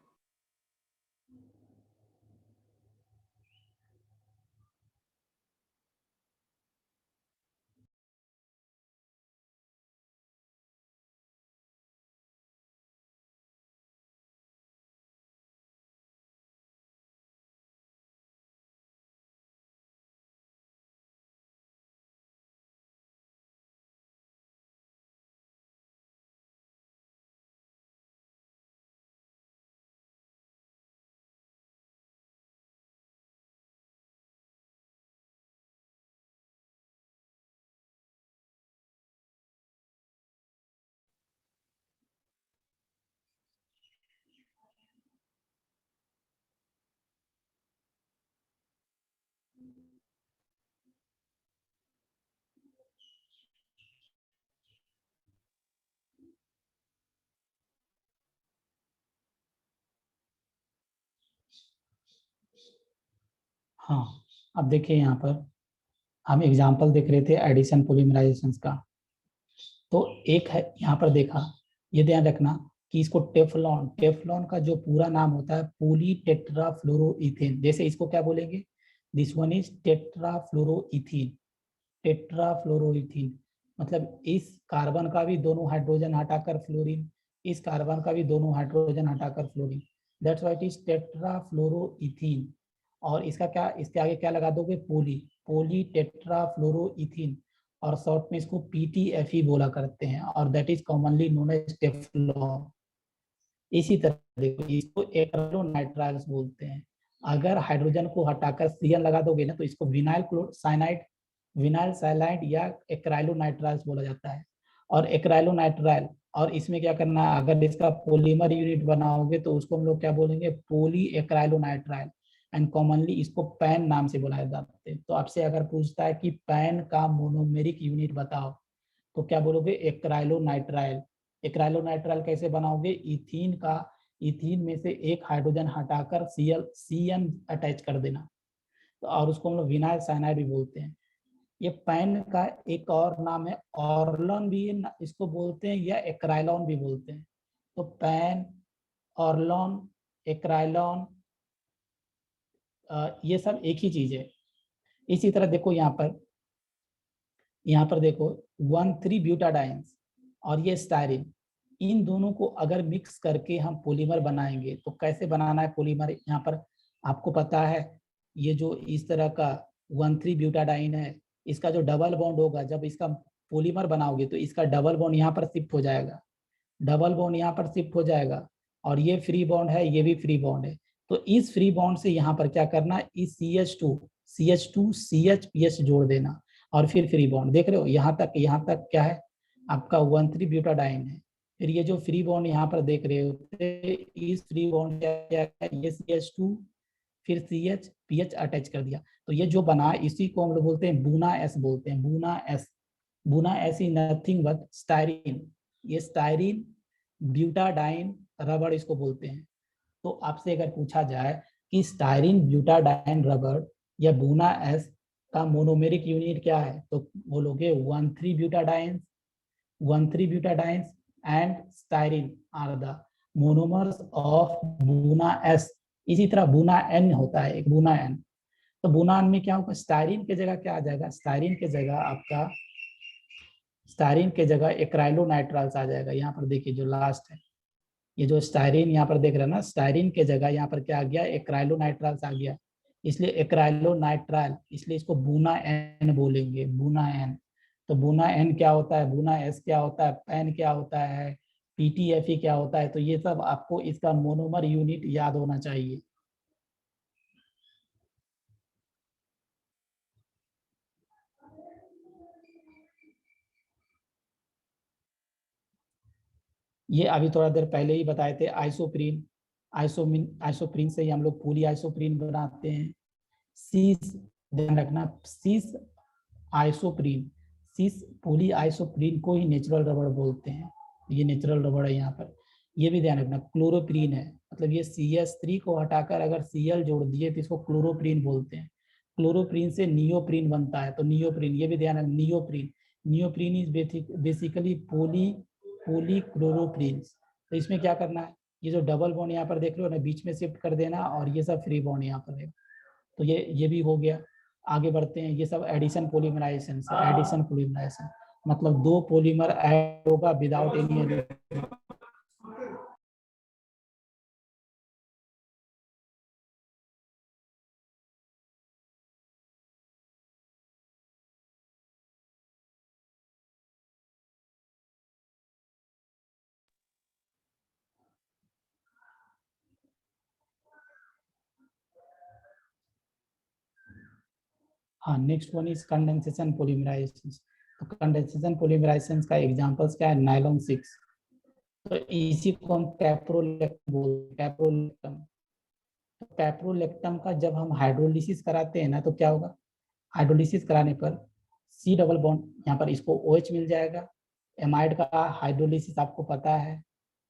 हाँ, अब देखिए यहाँ पर हम एग्जाम्पल देख रहे थे एडिशन पॉलीमराइजेशन का। तो एक है यहाँ पर देखा, ये ध्यान रखना कि इसको टेफ्लॉन, टेफ्लॉन का जो पूरा नाम होता है पॉली टेट्राफ्लोरोइथेन, जैसे इसको क्या बोलेंगे, this one is tetrafluoroethene, tetrafluoroethene मतलब इस कार्बन का भी दोनों हाइड्रोजन हटाकर फ्लोरीन, इस कार्बन का भी दोनों हाइड्रोजन हटाकर fluorine, that's why it is tetrafluoroethene. और इसका क्या, इसके आगे क्या लगा दोगे, पोली, पोली टेट्राफ्लोरोइथीन, और शॉर्ट में इसको पीटीएफई बोला करते हैं, और that is commonly known as Teflon. इसी तरह देखो इसको एक्राइलोनाइट्राइल्स बोलते हैं। अगर हाइड्रोजन को हटाकर सीएन लगा दोगे ना तो इसको विनाइल साइनाइड, विनाइल साइनाइड या एक्राइलोनाइट्राइल्स बोला जाता है। और एक्राइलोनाइट्राइल, और इसमें क्या करना है, अगर इसका पॉलीमर यूनिट बनाओगे तो उसको हम लोग क्या बोलेंगे, पॉली एक्राइलोनाइट्राइल, एंड कॉमनली इसको पैन नाम से बुलाया जाता है। तो आपसे अगर पूछता है कि पैन का मोनोमेरिक यूनिट बताओ तो क्या बोलोगे, एक्राइलोनाइट्राइल। एक्राइलोनाइट्राइल कैसे बनाओगे, इथीन का, इथीन में से एक हाइड्रोजन हटाकर सीएन अटैच कर देना, तो और उसको हम लोग विनाइल साइनाइड भी बोलते हैं। ये पैन का एक और नाम है, ऑर्लॉन भी इसको बोलते हैं, या एक्राइलॉन भी बोलते हैं। तो पैन, ऑर्लॉन, एक्राइलॉन, ये सब एक ही चीज है। इसी तरह देखो यहाँ पर देखो 1,3 ब्यूटाडाइंस और ये स्टायरिन, इन दोनों को अगर मिक्स करके हम पॉलीमर बनाएंगे तो कैसे बनाना है पॉलीमर, यहाँ पर आपको पता है, ये जो इस तरह का 1,3 ब्यूटाडाइन है, इसका जो डबल बॉन्ड होगा, जब इसका पॉलीमर बनाओगे तो इसका डबल बॉन्ड यहाँ पर शिफ्ट हो जाएगा, डबल बॉन्ड यहाँ पर शिफ्ट हो जाएगा, और ये फ्री बॉन्ड है, ये भी फ्री बॉन्ड है। तो इस फ्री बॉन्ड से यहाँ पर क्या करना, इस CH2 CH जोड़ देना, और फिर फ्री बॉन्ड, देख रहे हो यहाँ तक क्या है, आपका 1,3 ब्यूटाडाइन है। फिर ये जो फ्री बॉन्ड यहाँ पर देख रहे हो, इस फ्री बॉन्ड क्या है, ये CH2 फिर CH PH अटैच कर दिया, तो ये जो बना इसी को हम लोग बोलते हैं बूना एस बोलते हैं, buna S. Buna S is nothing but styrene, ये स्टायरीन ब्यूटाडाइन रबड़ इसको बोलते हैं। तो आपसे अगर पूछा जाए कि स्टायरीन ब्यूटाडाइन रबड़ या बूना एस का मोनोमेरिक यूनिट क्या है, तो बोलोगे 1,3 butadiene, 1,3 butadienes and styrene are the monomers of buna S. इसी तरह बूना एन होता है, एक बूना एन। तो बूना एन में क्या होगा, स्टायरीन के जगह क्या आ जाएगा, स्टायरीन के जगह आपका, स्टायरीन के जगह एक्राइलोनाइट्राइल्स आ जाएगा। यहाँ पर देखिए जो लास्ट है, ये जो स्टायरीन यहाँ पर देख रहे हैं ना, स्टायरीन के जगह यहाँ पर क्या आ गया, एक्राइलोनाइट्राइल्स आ गया, इसलिए एक्राइलोनाइट्राइल, इसलिए इसको बूना एन बोलेंगे, बूना एन। तो बूना एन क्या होता है, बूना एस क्या होता है, पैन क्या होता है, पीटीएफई क्या होता है, तो ये सब आपको इसका मोनोमर यूनिट याद होना चाहिए। ये अभी थोड़ा देर पहले ही बताए थे, आइसोप्रीन, आइसोप्रीन से ही हम लोग पूरी आइसोप्रीन बनाते हैं। सीस, ध्यान रखना, सीस आइसोप्रीन, सीस पोली आइसोप्रीन को ही नेचुरल रबड़ बोलते हैं, ये नेचुरल रबड़ है यहाँ पर। ये भी ध्यान रखना, क्लोरोप्रीन है, मतलब ये CH3 को हटाकर अगर Cl जोड़ दिए तो इसको क्लोरोप्रीन बोलते हैं। क्लोरोप्रीन से नियोप्रीन बनता है, तो नियोप्रीन, ये भी ध्यान रखना, नियोप्रीन, नियोप्रीन इज बेसिकली पॉलीक्लोरोप्रीन। तो इसमें क्या करना है, ये जो डबल बॉन्ड यहाँ पर देख रहे हो ना, बीच में शिफ्ट कर देना, और ये सब फ्री बॉन्ड यहाँ पर है। तो ये भी हो गया। आगे बढ़ते हैं, ये सब एडिशन पॉलीमराइजेशन से, एडिशन पॉलीमराइजेशन मतलब दो पॉलीमर ऐड होगा विदाउट एनी। हाँ, next one is condensation polymerization. तो कंडेंसेशन पॉलीमराइजेशन का एग्जांपल्स क्या है, नायलॉन 6, तो इसी को हम कैप्रोलेक्टम बोलते हैं, कैप्रोलेक्टम। तो कैप्रोलेक्टम का जब हम हाइड्रोलिसिस कराते हैं ना तो क्या होगा, हाइड्रोलिसिस कराने पर C डबल बॉन्ड यहाँ पर इसको OH मिल जाएगा, एमाइड का हाइड्रोलिसिस आपको पता है,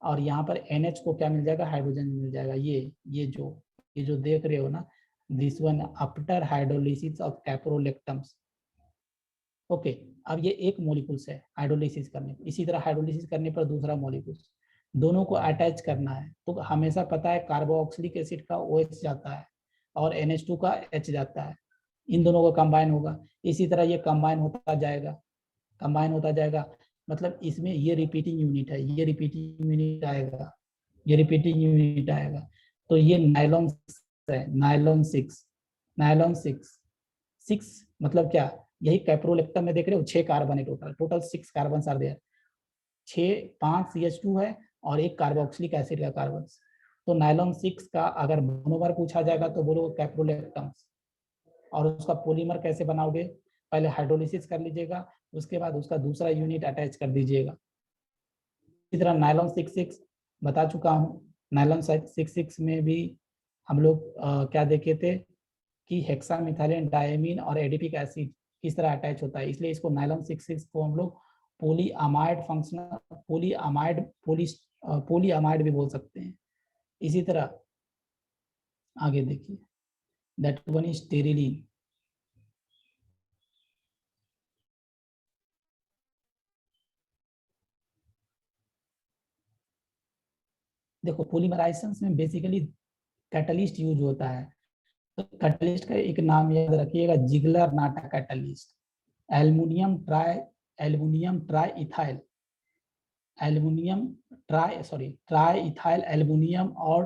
और यहाँ पर NH को क्या मिल जाएगा, हाइड्रोजन मिल जाएगा। ये जो देख रहे हो ना, this one after hydrolysis of caprolactams. Okay, अब ये एक मॉलिक्यूल्स है हाइड्रोलिसिस करने पर, इसी तरह हाइड्रोलिसिस करने पर दूसरा मॉलिक्यूल्स, दोनों को अटैच करना है तो हमेशा पता है कार्बोक्सिलिक एसिड का OH जाता है और NH2 का H जाता है, इन दोनों का कंबाइन होगा। इसी तरह ये कंबाइन होता जाएगा, कंबाइन होता जाएगा, मतलब इसमें ये रिपीटिंग यूनिट है, ये रिपीटिंग यूनिट आएगा, ये रिपीटिंग यूनिट आएगा। तो ये नायलॉन है, नायलॉन 6, नायलॉन 6 मतलब क्या, यही कैप्रोलेक्टम में देख रहे हो 6 कार्बन है, total 6 carbon are there, 5 CH2 है और एक कार्बोक्सिलिक एसिड का कार्बन। तो नायलॉन 6 का अगर मोनोमर पूछा जाएगा तो बोलो कैप्रोलेक्टम्स। और उसका पॉलीमर कैसे बनाओगे, पहले हाइड्रोलिसिस कर लीजिएगा, उसके बाद उसका दूसरा यूनिट अटैच कर दीजिएगा। इसी तरह नायलॉन 6 बता चुका हूँ, नायलॉन 6 में भी हम लोग क्या देखे थे कि हेक्सामिथाइलिन डायमीन और एडिपिक एसिड किस तरह अटैच होता है, इसलिए इसको नायलॉन 6 को हम लोग पोलीअमाइड फंक्शनल पोलीअमाइड भी बोल सकते हैं। इसी तरह आगे देखिए, दैट वन इज टेरिलीन। देखो पॉलीमराइजेशन में बेसिकली कैटलिस्ट यूज होता है, तो कैटलिस्ट का एक नाम याद रखिएगा, जिगलर नाटा catalyst. Aluminium try ethyl try ethyl aluminium और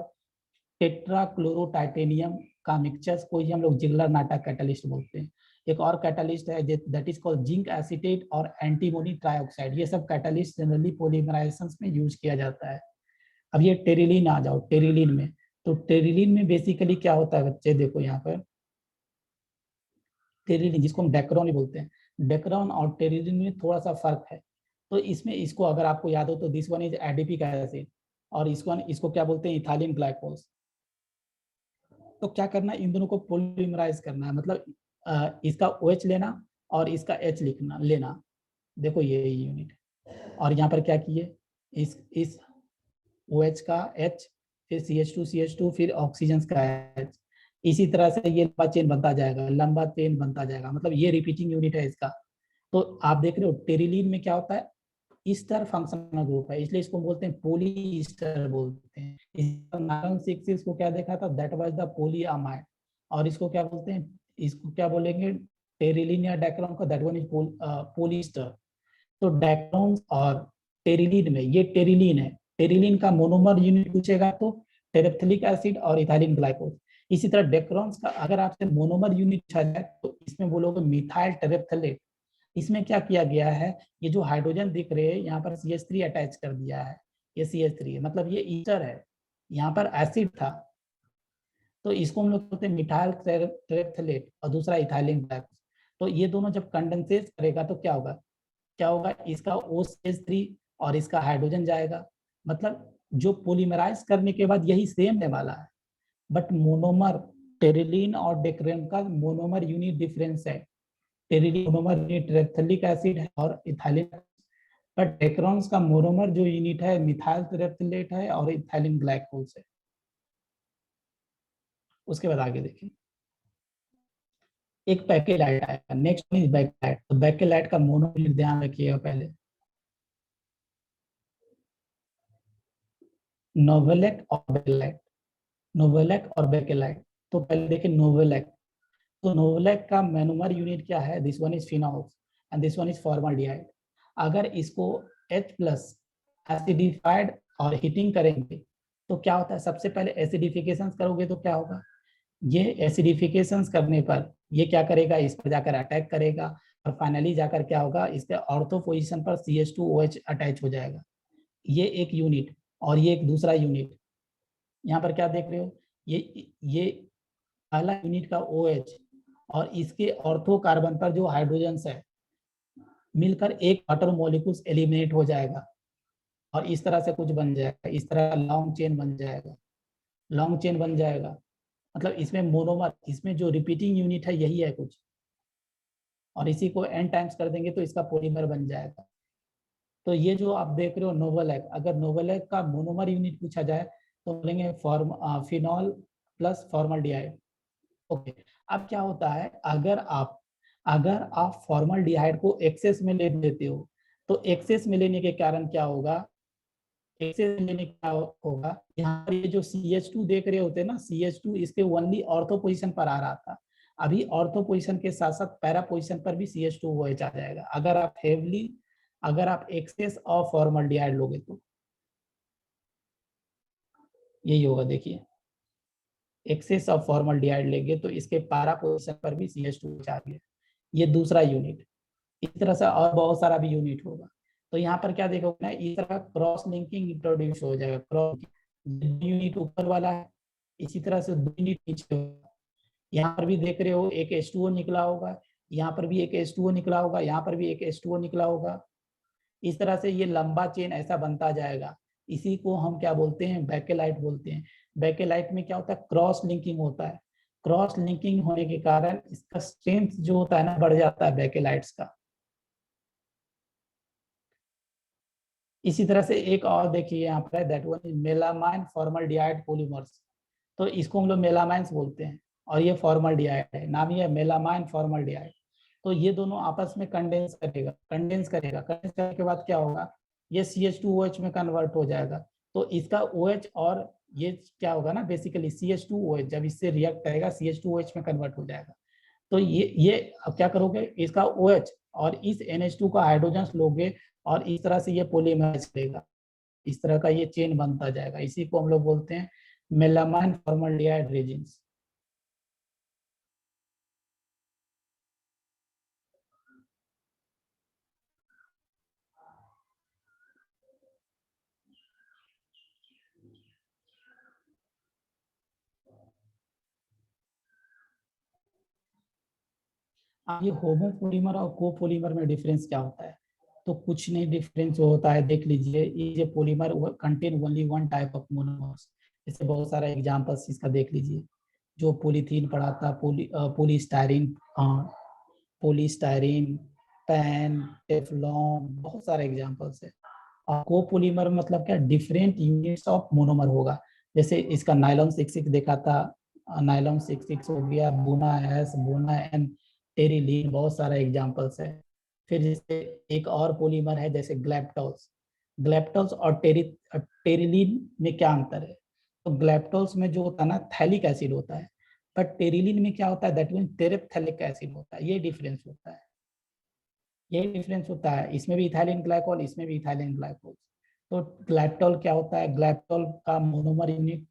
टेट्राक्लोरोटाइटेनियम का मिक्सचर्स को ही हम लोग जिगलर नाटा कैटलिस्ट बोलते हैं। एक और कैटलिस्ट है that is called zinc acetate और एंटीमोनी ट्राइऑक्साइड, ये सब कैटलिस्ट जनरली पॉलीमराइजेशन में यूज किया जाता है। अब ये टेरिलीन आ जाओ, टेरिलीन में, तो टेरिलीन में बेसिकली क्या होता है बच्चे, देखो यहाँ पर टेरिलीन जिसको हम डेक्रोन ही बोलते हैं, डेक्रोन और टेरिलीन में थोड़ा सा फर्क है। तो इसमें इसको अगर आपको याद हो तो this one is adipic acid और इसको क्या बोलते हैं, इथाइलिन ग्लाइकोज। तो क्या करना है, इन दोनों को पॉलीमराइज करना है, मतलब इसका OH लेना और इसका H लिखना लेना। देखो ये यूनिट, और यहाँ पर क्या किए, इस OH का H, फिर CH2 फिर ऑक्सीजन का H, इसी तरह से ये लंबा चेन बनता जाएगा, लंबा चेन बनता जाएगा, मतलब ये रिपीटिंग यूनिट है इसका। तो आप देख रहे हो टेरिलीन में क्या होता है, ईस्टर फंक्शनल ग्रुप है, इसलिए इसको बोलते हैं पोली ईस्टर बोलते हैं। नायलॉन 6 को क्या देखा था, दैट वाज द पोलीअमाइड, और इसको क्या बोलते हैं, इसको क्या बोलेंगे, टेरिलीन या डेक्रोन को, दैट वन इज पोलीस्टर। तो डेक्रोन और टेरिलीन में, ये टेरिलीन है, टेरिलीन का मोनोमर यूनिट पूछेगा तो टेरेप्थिलिक एसिड और इथाइलिन ग्लाइकोज। इसी तरह डेक्रोन्स का अगर आपसे मोनोमर यूनिट पूछा जाए तो इसमें बोलोगे मिथाइल टेरेप्थिलेट। इसमें क्या किया गया है, ये जो हाइड्रोजन दिख रहे हैं यहाँ पर CH3 अटैच कर दिया है, ये CH3 है, मतलब ये ईस्टर है, यहाँ पर एसिड था, तो इसको हम लोग बोलते हैं मिथाइल टेरेप्थिलेट और दूसरा इथाइलिन ग्लाइकोज। तो ये दोनों जब कंडेंसेट करेगा तो क्या होगा, इसका OCH3 और इसका हाइड्रोजन जाएगा, मतलब जो पॉलीमराइज करने के बाद यही सेम होने वाला है, बट मोनोमर टेरिलीन और डेक्रेन का मोनोमर यूनिट डिफरेंस है। टेरिलीन मोनोमर यूनिट टेरेप्थिलिक एसिड है और इथाइलिन, बट डेक्रोन्स का मोनोमर जो यूनिट है मिथाइल टेरेप्थिलेट है और इथाइलिन ग्लाइकोज है। उसके बाद आगे देखिए, एक बैकेलाइट आएगा, नेक्स्ट इज बैकेलाइट। तो बैकेलाइट का मोनो यूनिट ध्यान रखिएगा पहले, नोवेलेक और बैकेलाइट, नोवेलेक और बैकेलाइट। तो पहले देखिए नोवेलेक, तो नोवेलेक का मोनोमर यूनिट क्या है, this one is phenols and this one is formaldehyde. अगर इसको H प्लस एसिडिफाइड और हीटिंग करेंगे तो क्या होता है, सबसे पहले एसिडिफिकेशन करोगे तो क्या होगा, ये एसिडिफिकेशन करने पर ये क्या करेगा, इस पर जाकर अटैक करेगा और फाइनली जाकर क्या होगा, इसके ऑर्थो पोजीशन पर CH2OH अटैच हो जाएगा। ये एक यूनिट और ये एक दूसरा यूनिट, यहाँ पर क्या देख रहे हो, ये पहला यूनिट का OH और इसके ऑर्थो कार्बन पर जो हाइड्रोजन है मिलकर एक वाटर मॉलिक्यूल्स एलिमिनेट हो जाएगा और इस तरह से कुछ बन जाएगा, इस तरह लॉन्ग चेन बन जाएगा, लॉन्ग चेन बन जाएगा, मतलब इसमें मोनोमर, इसमें जो रिपीटिंग यूनिट है यही है कुछ, और इसी को n टाइम्स कर देंगे तो इसका पॉलीमर बन जाएगा। तो ये जो आप देख रहे हो नोवेलेक, अगर नोवेलेक का मोनोमर यूनिट पूछा जाए तो बोलेंगे फिनॉल प्लस फॉर्मल्डिहाइड। ओके, अब क्या होता है, अगर आप फॉर्मल्डिहाइड को एक्सेस में ले लेते हो, तो एक्सेस में लेने के कारण क्या होगा, एक्सेस लेने क्या होगा, यहाँ पर ये जो CH2 देख रहे होते हैं ना, CH2 इसके ओनली ऑर्थो पोजीशन पर आ रहा था, अभी ऑर्थो पोजीशन के साथ साथ पैरा पोजीशन पर भी CH2 OH आ जाएगा, अगर आप एक्सेस ऑफ फॉर्मल्डिहाइड लोगे तो यही होगा। देखिए, एक्सेस ऑफ फॉर्मल्डिहाइड लेंगे तो इसके पैरा पोजीशन पर भी CH2 OH आ गया। ये दूसरा यूनिट। इस तरह से और बहुत सारा भी यूनिट होगा। तो यहाँ पर क्या देखोगे ना, इस तरह क्रॉस लिंकिंग इंट्रोड्यूस हो जाएगा। क्रॉस यूनिट ऊपर वाला है, इसी तरह से 2 यूनिट नीचे होगा। यहाँ पर भी देख रहे हो एक H2O निकला होगा, यहाँ पर भी एक H2O निकला होगा, यहाँ पर भी एक H2O निकला होगा। इस तरह से ये लंबा चेन ऐसा बनता जाएगा। इसी को हम क्या बोलते हैं, बैकेलाइट बोलते हैं। बैकेलाइट में क्या होता है, क्रॉस लिंकिंग होता है। क्रॉस लिंकिंग होने के कारण इसका स्ट्रेंथ जो होता है ना, बढ़ जाता है बैकेलाइट्स का। इसी तरह से एक और देखिए यहाँ पर, that one is melamine formaldehyde polymers. तो इसको हम लोग मेलामाइंस बोलते हैं, और ये फॉर्मल्डिहाइड है, नाम ये मेलामाइन फॉर्मल्डिहाइड। तो ये दोनों आपस में कंडेंस करने के बाद क्या होगा, ये CH2OH में कन्वर्ट हो जाएगा। तो इसका OH और ये क्या होगा ना, बेसिकली CH2OH जब इससे रिएक्ट करेगा CH2OH में कन्वर्ट हो जाएगा। तो ये अब क्या करोगे, इसका OH और इस NH2 का हाइड्रोजन लोगे, और इस तरह से ये पॉलीमराइज करेगा। इस तरह का ये चेन बनता जाएगा। इसी को हम लोग बोलते हैं मेलामाइन फॉर्मल्डिहाइड रेजिन्स। अब ये होमोपोलीमर और कोपोलीमर में डिफरेंस क्या होता है, तो कुछ नहीं डिफरेंस होता है। देख लीजिए, ये polymer contain only one type of monomers. इससे बहुत सारा एग्जांपल्स इसका देख लीजिए, जो पॉलीथीन पढ़ा था, पॉलीस्टायरीन, पॉलीस्टायरीन, पैन, टेफलॉन, बहुत सारे एग्जांपल्स है। और कोपोलीमर मतलब क्या, डिफरेंट यूनिट्स ऑफ मोनोमर होगा। जैसे इसका नायलॉन 66 देखा था, नायलॉन 66 हो गया, बुना एस, बुना एन, टेरिलीन, बहुत सारा एग्जांपल्स है। फिर जैसे एक और पॉलीमर है जैसे ग्लैप्टॉल्स। ग्लैप्टॉल्स और टेरिलीन में क्या अंतर है, तो ग्लैप्टॉल्स में जो होता है ना, थैलिक एसिड होता है, बट टेरिलीन में क्या होता है, दैट मीन टेरेप्थेलिक एसिड होता है। ये डिफरेंस होता है, यही डिफरेंस होता है। इसमें भी इथाइलिन ग्लाइकोल, इसमें भी इथाइलिन ग्लाइकोल। तो ग्लैप्टॉल क्या होता है, ग्लैप्टॉल का मोनोमर यूनिट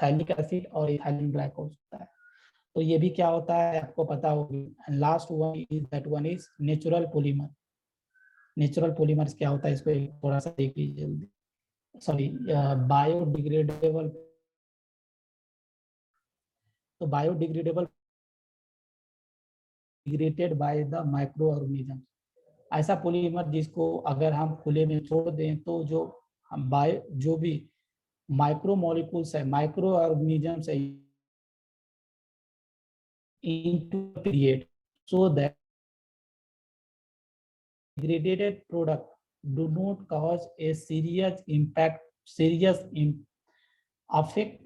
थैलिक एसिड और इथाइलिन ग्लाइकोल होता है। तो ये भी क्या होता है आपको पता होगी। Last one is that one is natural polymer. Natural polymers क्या होता है, इसको एक थोड़ा सा देख लीजिए जल्दी। Sorry, biodegradable. तो biodegradable degraded by the micro organism. ऐसा पॉलीमर जिसको अगर हम खुले में छोड़ दें तो जो हम बायो जो भी माइक्रो मॉलिक्यूल्स है, माइक्रो ऑर्गेनिजम्स है, into period, so that degraded product do not cause a serious effect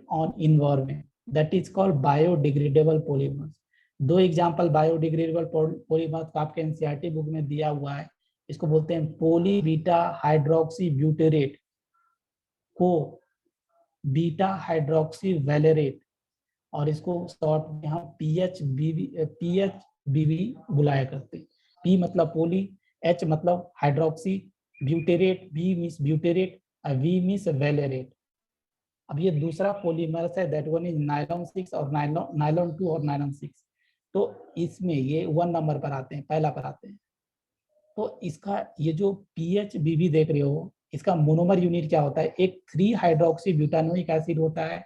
on environment. That is called biodegradable polymers. दो एग्जांपल बायोडिग्रेडेबल पॉलीमर का आपके एनसीईआरटी बुक में दिया हुआ है। इसको बोलते हैं पोली बीटा हाइड्रोक्सी ब्यूटेरेट को बीटा हाइड्रोक्सी वैलेरेट, और इसको शॉर्ट में हम PHBV बुलाया करते हैं। P मतलब पोली, H मतलब hydroxy, butyrate, B means butyrate, V means valerate. अब ये दूसरा पॉलीमर्स है, दैट वन इज नायलॉन 6 और नायलॉन 2 और नायलॉन 6। तो इसमें ये 1 नंबर पर आते हैं, पहला पर आते हैं। तो इसका ये जो PHBV देख रहे हो, इसका मोनोमर यूनिट क्या होता है, एक 3 हाइड्रोक्सी ब्यूटानोइक एसिड होता है,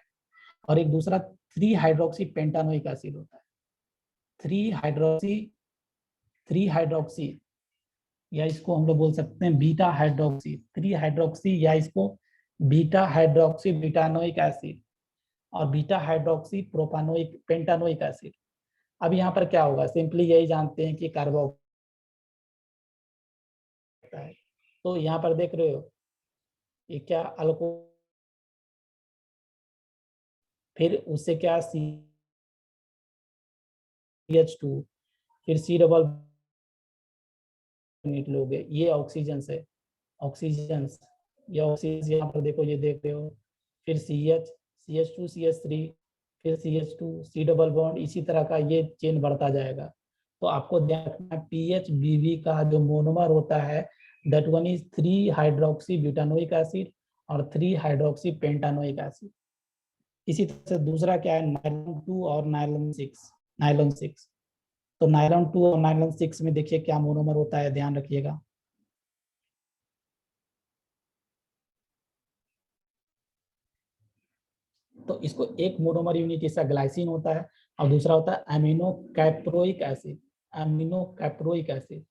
और एक दूसरा 3 हाइड्रोक्सी पेंटानोइक एसिड होता है। 3 हाइड्रोक्सी या इसको हम लोग बोल सकते हैं बीटा हाइड्रोक्सी, 3 हाइड्रोक्सी, या इसको बीटा हाइड्रोक्सी ब्यूटानोइक एसिड और beta hydroxy propanoic pentanoic acid. अब यहाँ पर क्या होगा, सिंपली यही जानते हैं कि कार्बो है। तो यहाँ पर देख रहे हो ये क्या अल्कोहल, फिर उससे क्या CH2, फिर C डबल लोगे, ये ऑक्सीजन है, ऑक्सीजन, ये ऑक्सीजन यहाँ पर देखो, ये देख रहे हो, फिर CH, CH2, CH3, फिर CH2, C डबल बॉन्ड, इसी तरह का ये चेन बढ़ता जाएगा। तो आपको ध्यान रखना PHBB का जो मोनोमर होता है that one is 3 hydroxy butanoic acid और 3 हाइड्रोक्सी पेंटानोइक एसिड। इसी तरह से दूसरा क्या है, नायलॉन 2 और नायलॉन 6, नायलॉन 6। तो नायलॉन 2 और नायलॉन 6 में देखिए क्या मोनोमर होता है, ध्यान रखिएगा। तो इसको एक मोनोमर यूनिट इसका ग्लाइसिन होता है और दूसरा होता है amino caproic acid, amino caproic acid.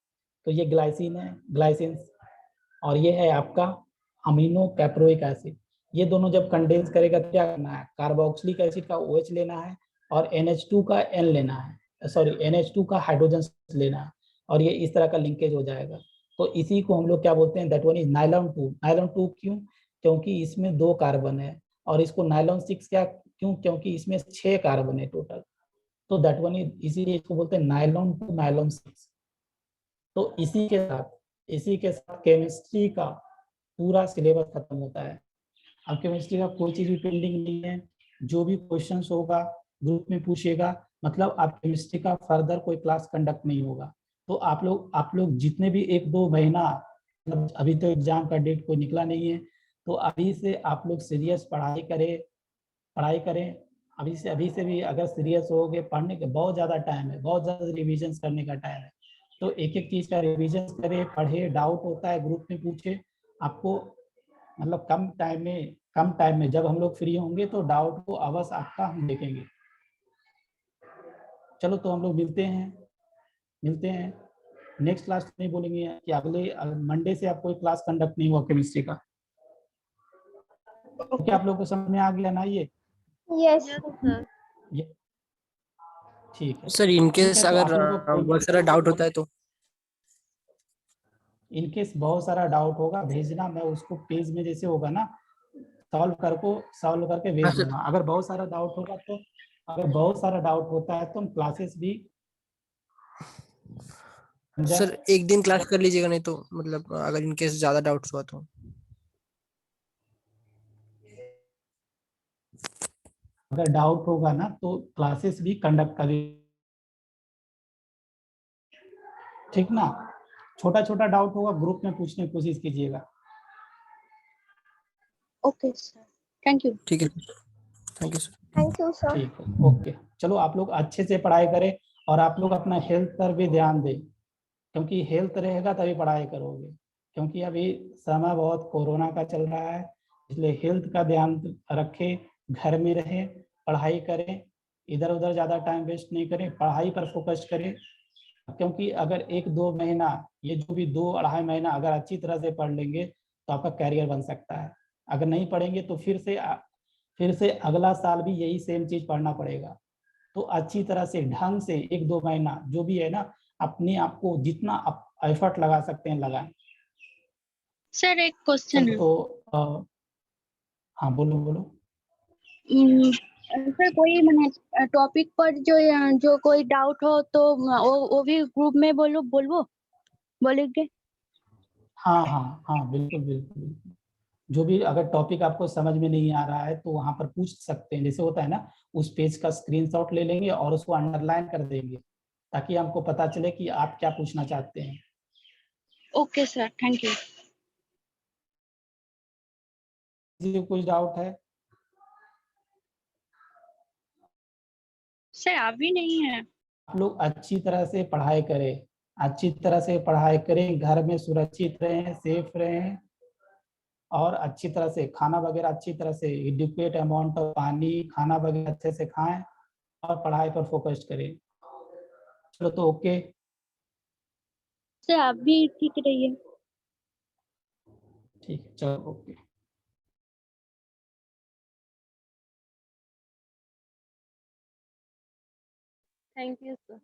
तो ये ग्लाइसिन है, ग्लाइसिन, और ये है आपका अमीनो कैप्रोइक एसिड। ये दोनों जब कंडेंस करेगा तो क्या करना है, कार्बोक्सिलिक एसिड का OH लेना है और NH2 का N लेना है, सॉरी NH2 का हाइड्रोजन लेना है, और ये इस तरह का लिंकेज हो जाएगा। तो इसी को हम लोग क्या बोलते हैं, that one is nylon 2। Nylon 2 क्यों, क्योंकि इसमें 2 कार्बन है, और इसको नायलॉन 6 क्या क्यों, क्योंकि इसमें 6 कार्बन है टोटल। तो दैट वन इज, इसीलिए इसको बोलते हैं नायलॉन 2 नायलॉन 6। तो इसी के साथ केमिस्ट्री का पूरा सिलेबस खत्म होता है। अब केमिस्ट्री का कोई चीज भी पेंडिंग नहीं है, जो भी क्वेश्चंस होगा ग्रुप में पूछेगा, मतलब आप केमिस्ट्री का फर्दर कोई क्लास कंडक्ट नहीं होगा। तो आप लोग जितने भी 1-2 महीना, मतलब अभी तो एग्जाम का डेट कोई निकला नहीं है, तो अभी से आप लोग सीरियस पढ़ाई करें। अभी से भी अगर सीरियस होगे, पढ़ने के बहुत ज़्यादा टाइम है, बहुत ज़्यादा रिविजन करने का टाइम है। तो एक एक चीज़ का रिविजन करें, पढ़े, डाउट होता है ग्रुप में पूछे। आपको मतलब कम टाइम में जब हम लोग फ्री होंगे तो डाउट को अवश्य आपका हम देखेंगे। चलो तो हम लोग मिलते हैं नेक्स्ट क्लास नहीं बोलेंगे कि अगले मंडे से आप कोई क्लास कंडक्ट नहीं हुआ केमिस्ट्री का। क्या आप लोगों को समझ में आ गया ना ये? Yes sir. ये ठीक है, सर ठीक इनकेस है। तो अगर आप लोगों को बहुत सारा डाउट होता है तो इनकेस बहुत सारा डाउट होगा भेजना, मैं उसको पेज में जैसे होगा ना सॉल्व करके हाँ भेज सर। दूंगा। अगर बहुत सारा डाउट होगा तो, अगर बहुत सारा डाउट होता है तो हम क्लासेस भी सर एक दिन क्लास कर लीजिएगा, नहीं तो मतलब अगर इनकेस ज्यादा डाउट्स हुआ तो। अगर डाउट होगा ना तो क्लासेस भी कंडक्ट करें, ठीक ना। छोटा छोटा डाउट होगा ग्रुप में पूछने की कोशिश कीजिएगा। Okay sir, thank you. ठीक है, thank you sir. Thank you sir. ठीक है, ओके। चलो आप लोग अच्छे से पढ़ाई करें और आप लोग अपना हेल्थ पर भी ध्यान दें, क्योंकि हेल्थ रहेगा तभी पढ़ाई करोगे। क्योंकि अभी समय बहुत कोरोना का चल रहा है, इसलिए हेल्थ का ध्यान रखें, घर में रहें, पढ़ाई करें, इधर उधर ज़्यादा टाइम वेस्ट नहीं करें, पढ़ाई पर फोकस करें। क्योंकि अगर 1-2 महीना, ये जो भी 2-2.5 महीना अगर अच्छी तरह से पढ़ लेंगे तो आपका कैरियर बन सकता है। अगर नहीं पढ़ेंगे तो फिर से अगला साल भी यही सेम चीज पढ़ना पड़ेगा। तो अच्छी तरह से ढंग से 1-2 महीना जो भी है ना, अपने आप को जितना आप एफर्ट लगा सकते हैं लगाएं। सर एक क्वेश्चन चलो है। तो हाँ, बोलो बोलो। सर कोई मैंने टॉपिक पर जो कोई डाउट हो तो वो भी ग्रुप में बोलेंगे। हाँ हाँ हाँ, बिल्कुल बिल्कुल बिल्कुल। जो भी अगर टॉपिक आपको समझ में नहीं आ रहा है तो वहां पर पूछ सकते हैं, जैसे होता है ना, उस पेज का स्क्रीनशॉट ले लेंगे और उसको अंडरलाइन कर देंगे, ताकि हमको पता चले कि आप क्या पूछना चाहते हैं। Okay sir, thank you. किसी को कुछ डाउट है? सर अभी नहीं है। आप लोग अच्छी तरह से पढ़ाई करें, अच्छी तरह से पढ़ाई करें, घर में सुरक्षित रहें, सेफ रहें, और अच्छी तरह से खाना वगैरह अच्छी तरह से एडिक्वेट अमाउंट ऑफ पानी, खाना वगैरह अच्छे से खाएं और पढ़ाई पर फोकस करें। चलो तो ओके। सर आप भी ठीक रहिए। ठीक है, चलो ओके। Thank you sir.